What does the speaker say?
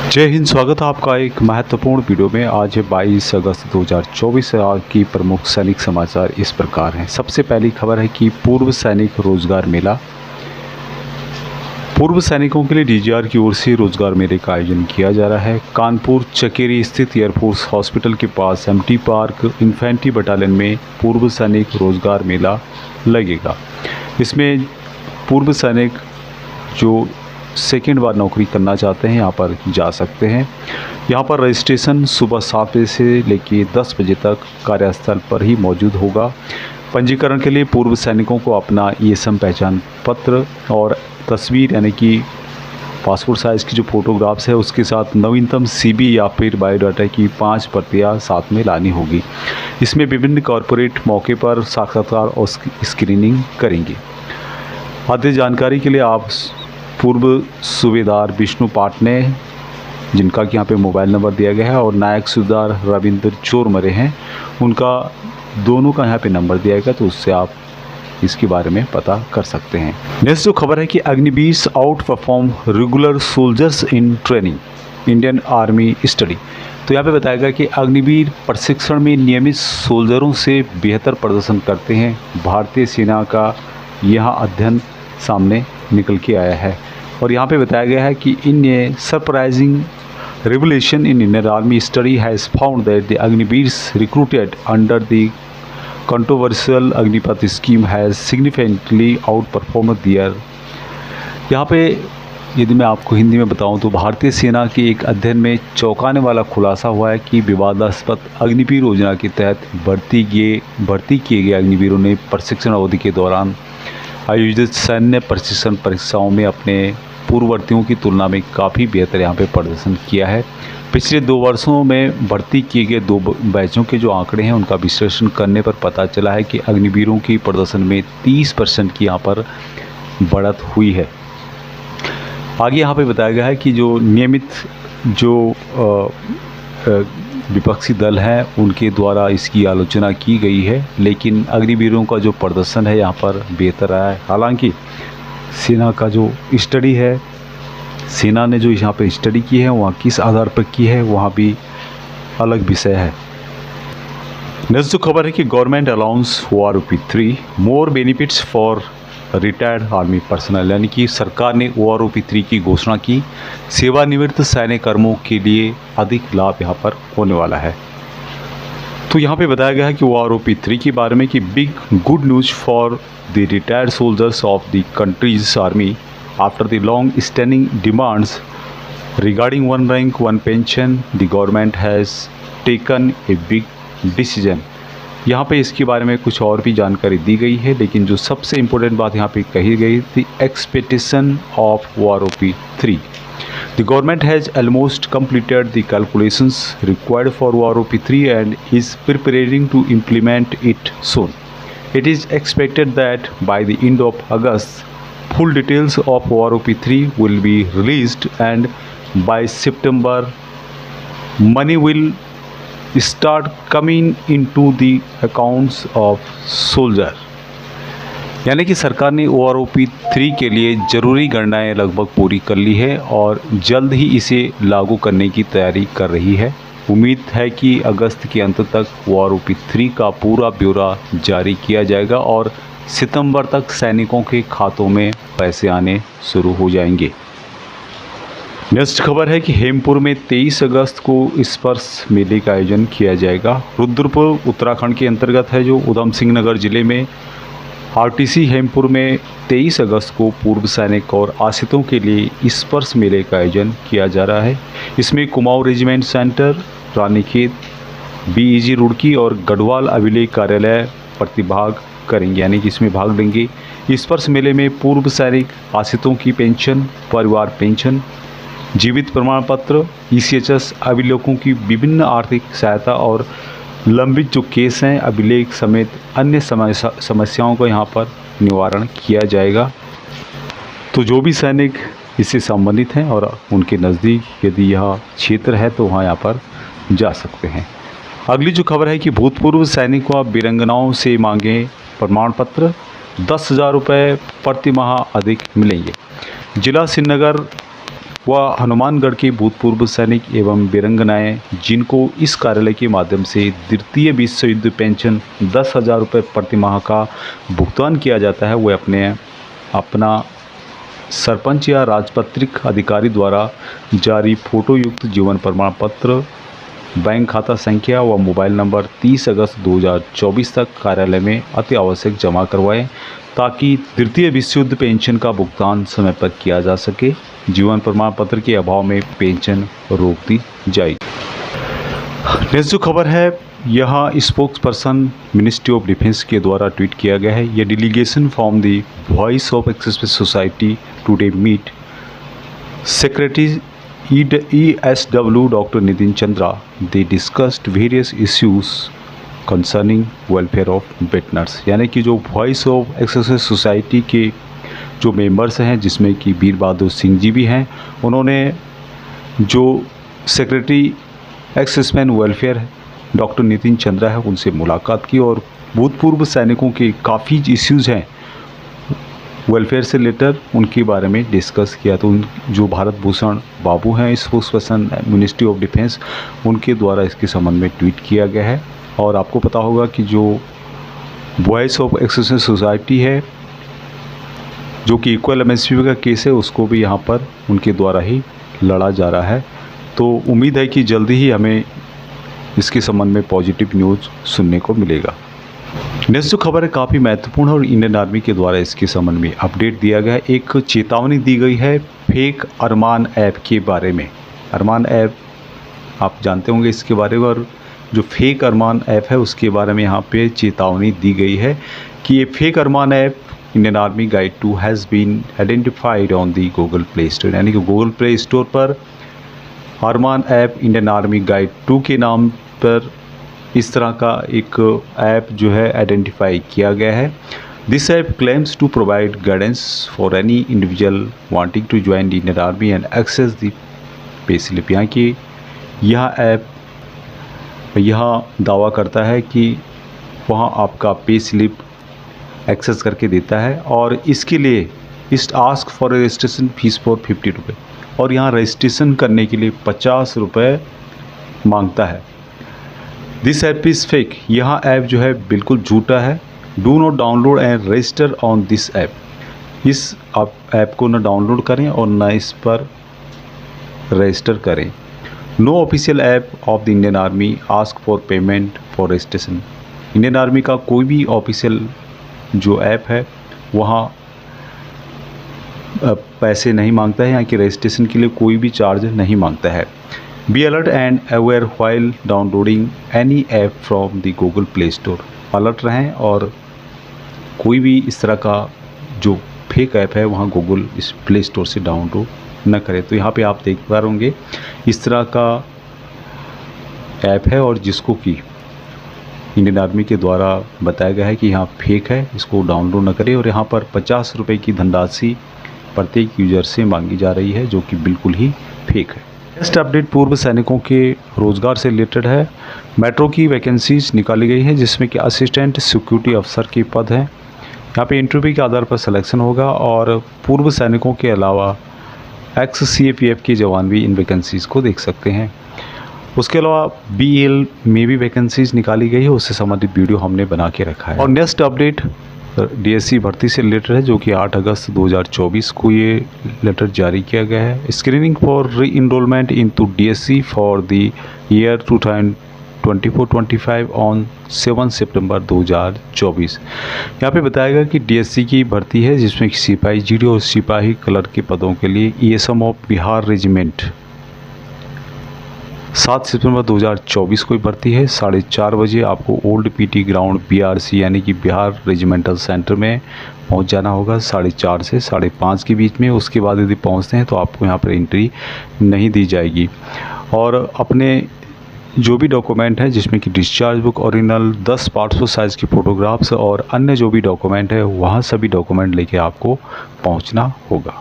जय हिंद। स्वागत है आपका एक महत्वपूर्ण वीडियो में। आज है 22 अगस्त 2024 आज की प्रमुख सैनिक समाचार इस प्रकार हैं। सबसे पहली खबर है कि पूर्व सैनिक रोजगार मेला। पूर्व सैनिकों के लिए डीजीआर की ओर से रोजगार मेले का आयोजन किया जा रहा है। कानपुर चकेरी स्थित एयरफोर्स हॉस्पिटल के पास एमटी पार्क इन्फेंट्री बटालियन में पूर्व सैनिक रोजगार मेला लगेगा। इसमें पूर्व सैनिक जो सेकेंड बार नौकरी करना चाहते हैं यहाँ पर जा सकते हैं। यहाँ पर रजिस्ट्रेशन सुबह 7 बजे से लेकर 10 बजे तक कार्यस्थल पर ही मौजूद होगा। पंजीकरण के लिए पूर्व सैनिकों को अपना ईएसएम पहचान पत्र और तस्वीर यानी कि पासपोर्ट साइज़ की जो फोटोग्राफ्स है उसके साथ नवीनतम सीबी या फिर बायोडाटा की 5 प्रतियाँ साथ में लानी होगी। इसमें विभिन्न कॉरपोरेट मौके पर साक्षात्कार और स्क्रीनिंग करेंगे। अधिक जानकारी के लिए आप पूर्व सूबेदार विष्णु पाटने, जिनका कि यहाँ पे मोबाइल नंबर दिया गया है, और नायक सूबेदार रविंद्र चोरमरे हैं, उनका दोनों का यहाँ पे नंबर दिया गया, तो उससे आप इसके बारे में पता कर सकते हैं। नेक्स्ट जो खबर है कि Agniveer out perform regular soldiers in training, Indian army study. तो यहाँ पे बताया गया कि अग्निवीर प्रशिक्षण में नियमित सोल्जरों से बेहतर प्रदर्शन करते हैं। भारतीय सेना का यहाँ अध्ययन सामने निकल के आया है और यहाँ पे बताया गया है कि इन surprising revelation in Indian Army study has found that the Agniveers recruited under the controversial Agnipath scheme has significantly outperformed their। यहाँ पे यदि मैं आपको हिंदी में बताऊं तो भारतीय सेना के एक अध्ययन में चौंकाने वाला खुलासा हुआ है कि विवादास्पद अग्निवीर योजना के तहत भर्ती किए गए अग्निवीरों ने प्रशिक्षण अवधि के दौरान आयोजित सैन्य प्रशिक्षण परीक्षाओं में अपने पूर्ववर्तियों की तुलना में काफ़ी बेहतर यहाँ पे प्रदर्शन किया है। पिछले 2 वर्षों में भर्ती किए गए 2 बैचों के जो आंकड़े हैं उनका विश्लेषण करने पर पता चला है कि अग्निवीरों की प्रदर्शन में 30% की यहाँ पर बढ़त हुई है। आगे यहाँ पे बताया गया है कि जो नियमित जो विपक्षी दल है उनके द्वारा इसकी आलोचना की गई है, लेकिन अग्निवीरों का जो प्रदर्शन है यहाँ पर बेहतर आया है। हालांकि सेना का जो स्टडी है, सेना ने जो यहाँ पे स्टडी की है वहाँ किस आधार पर की है वहाँ भी अलग विषय है। नेक्स्ट जो खबर है कि government allowance OROP3 more benefits for retired army personnel, यानी कि सरकार ने OROP3 की घोषणा की। सेवानिवृत्त सैन्य कर्मियों के लिए अधिक लाभ यहाँ पर होने वाला है। तो यहाँ पे बताया गया है कि OROP3 के बारे में कि big good news for the retired soldiers of the countries army after the long standing demands regarding one rank one pension the government has taken a big decision. यहाँ पे इसके बारे में कुछ और भी जानकारी दी गई है, लेकिन जो सबसे इम्पोर्टेंट बात यहाँ पे कही गई थी expectation of OROP3। The government has almost completed the calculations required for OROP3 and is preparing to implement it soon. It is expected that by the end of August, full details of OROP3 will be released and by September, money will start coming into the accounts of soldier। यानी कि सरकार ने OROP3 के लिए ज़रूरी गणनाएं लगभग पूरी कर ली है और जल्द ही इसे लागू करने की तैयारी कर रही है। उम्मीद है कि अगस्त के अंत तक OROP3 का पूरा ब्यौरा जारी किया जाएगा और सितंबर तक सैनिकों के खातों में पैसे आने शुरू हो जाएंगे। नेक्स्ट खबर है कि हेमपुर में 23 अगस्त को स्पर्श मेले का आयोजन किया जाएगा। रुद्रपुर उत्तराखंड के अंतर्गत है जो उधम सिंह नगर जिले में RTC हेमपुर में 23 अगस्त को पूर्व सैनिक और आश्रितों के लिए स्पर्श मेले का आयोजन किया जा रहा है। इसमें Kumaon regiment centre, Ranikhet, BEG Roorkee और गढ़वाल अभिलेख कार्यालय प्रतिभाग करेंगे, यानी कि इसमें भाग लेंगे। स्पर्श मेले में पूर्व सैनिक आश्रितों की पेंशन, परिवार पेंशन, जीवित प्रमाण पत्र, ECHS अभिलेखों की विभिन्न आर्थिक सहायता और लंबित जो केस हैं अभिलेख समेत अन्य समस्याओं का यहाँ पर निवारण किया जाएगा। तो जो भी सैनिक इससे संबंधित हैं और उनके नज़दीक यदि यह क्षेत्र है तो वहाँ यहाँ पर जा सकते हैं। अगली जो खबर है कि भूतपूर्व सैनिकों और वीरांगनाओं से मांगे प्रमाण पत्र, 10,000 रुपये प्रति माह अधिक मिलेंगे। जिला श्रीनगर वह हनुमानगढ़ के भूतपूर्व सैनिक एवं वीरांगनाएं जिनको इस कार्यालय के माध्यम से द्वितीय विश्व युद्ध पेंशन 10,000 रुपये प्रति माह का भुगतान किया जाता है, वे अपना सरपंच या राजपत्रित अधिकारी द्वारा जारी फोटोयुक्त जीवन प्रमाण पत्र, बैंक खाता संख्या व मोबाइल नंबर 30 अगस्त 2024 तक कार्यालय में अति आवश्यक जमा करवाएं ताकि तृतीय विश्व युद्ध पेंशन का भुगतान समय पर किया जा सके। जीवन प्रमाण पत्र के अभाव में पेंशन रोक दी जाएगी। नेक्स्ट जो खबर है, यहाँ spokesperson ministry of defence के द्वारा ट्वीट किया गया है। ये delegation from the voice of access society today meet secretary ESW Dr. Nitin Chandra. They discussed various issues concerning welfare of veterans। यानी कि जो वॉइस ऑफ एक्सेस सोसाइटी के जो मेंबर्स हैं, जिसमें कि वीर बहादुर सिंह जी भी हैं, उन्होंने जो सेक्रेटरी एक्सेसमैन वेलफेयर डॉक्टर नितिन चंद्रा है उनसे मुलाकात की और भूतपूर्व सैनिकों के काफ़ी इश्यूज़ हैं वेलफेयर से रिलेटेड, उनके बारे में डिस्कस किया। तो जो भारत भूषण बाबू हैं spokes person ministry of defence, उनके द्वारा इसके संबंध में ट्वीट किया गया है। और आपको पता होगा कि जो वॉइस ऑफ एक्सेस सोसाइटी है, जो कि इक्वल एमएसपी का केस है, उसको भी यहाँ पर उनके द्वारा ही लड़ा जा रहा है। तो उम्मीद है कि जल्दी ही हमें इसके संबंध में पॉजिटिव न्यूज़ सुनने को मिलेगा। नेक्स्ट जो खबर है काफ़ी महत्वपूर्ण और इंडियन आर्मी के द्वारा इसके संबंध में अपडेट दिया गया है। एक चेतावनी दी गई है फेक अरमान ऐप के बारे में। अरमान ऐप आप जानते होंगे इसके बारे में, और जो फेक अरमान ऐप है उसके बारे में यहाँ पे चेतावनी दी गई है कि ये fake Armaan app Indian army guide 2 has been identified on the Google Play Store. यानी कि गूगल प्ले स्टोर पर Armaan app Indian army guide 2 के नाम पर इस तरह का एक ऐप जो है आइडेंटिफाई किया गया है। This app claims to provide guidance for any individual wanting to join the Indian army and access the pay slip. यहाँ की यह ऐप दावा करता है कि वहाँ आपका पे स्लिप एक्सेस करके देता है और इसके लिए ask for registration fees for 50 रुपये, और यहाँ रजिस्ट्रेशन करने के लिए 50 रुपये मांगता है। This app is fake. यहाँ ऐप जो है बिल्कुल झूठा है। Do not download and register on this app. इस ऐप को न डाउनलोड करें और न इस पर रजिस्टर करें। No official app of the Indian army ask for payment for registration. Indian army का कोई भी ऑफिशियल जो ऐप है वहाँ पैसे नहीं मांगता है, यहाँ की रजिस्ट्रेशन के लिए कोई भी चार्ज नहीं मांगता है। Be alert and aware while downloading any app from the Google Play store. Alert रहें और कोई भी इस तरह का जो फेक ऐप है वहाँ गूगल इस प्ले स्टोर से डाउनलोड न करें। तो यहाँ पे आप देख पा रहे होंगे इस तरह का ऐप है और जिसको कि इंडियन आर्मी के द्वारा बताया गया है कि यहाँ फेक है, इसको डाउनलोड न करें। और यहाँ पर 50 रुपये की धनराशि प्रत्येक यूजर से मांगी जा रही है, जो कि बिल्कुल ही फेक है। नेक्स्ट अपडेट पूर्व सैनिकों के रोजगार से रिलेटेड है। मेट्रो की वैकेंसीज निकाली गई है जिसमें कि असिस्टेंट सिक्योरिटी अफसर के पद हैं। यहाँ पे इंटरव्यू के आधार पर सिलेक्शन होगा और पूर्व सैनिकों के अलावा एक्स CAPF के जवान भी इन वैकेंसीज़ को देख सकते हैं। उसके अलावा BL में भी वैकेंसीज निकाली गई है, उससे संबंधित वीडियो हमने बना के रखा है। और नेक्स्ट अपडेट DSC भर्ती से रिलेटेड है, जो कि 8 अगस्त 2024 को ये लेटर जारी किया गया है। Screening for re enrolment into DSC for the year 2024-25 on 7 सितंबर 2024। यहाँ पे बताया गया कि DSC की भर्ती है जिसमें सिपाही GD और सिपाही क्लर्क के पदों के लिए ESM ऑफ बिहार रेजिमेंट 7 सितंबर 2024 को भर्ती है। 4:30 बजे आपको ओल्ड PT ग्राउंड BRC यानी कि बिहार रेजिमेंटल सेंटर में पहुंच जाना होगा 4:30 से 5:30 के बीच में। उसके बाद यदि पहुंचते हैं तो आपको यहां पर एंट्री नहीं दी जाएगी। और अपने जो भी डॉक्यूमेंट है जिसमें कि discharge book, original 10 passport size की फ़ोटोग्राफ्स और अन्य जो भी डॉक्यूमेंट है वहाँ सभी डॉक्यूमेंट लेके आपको पहुँचना होगा।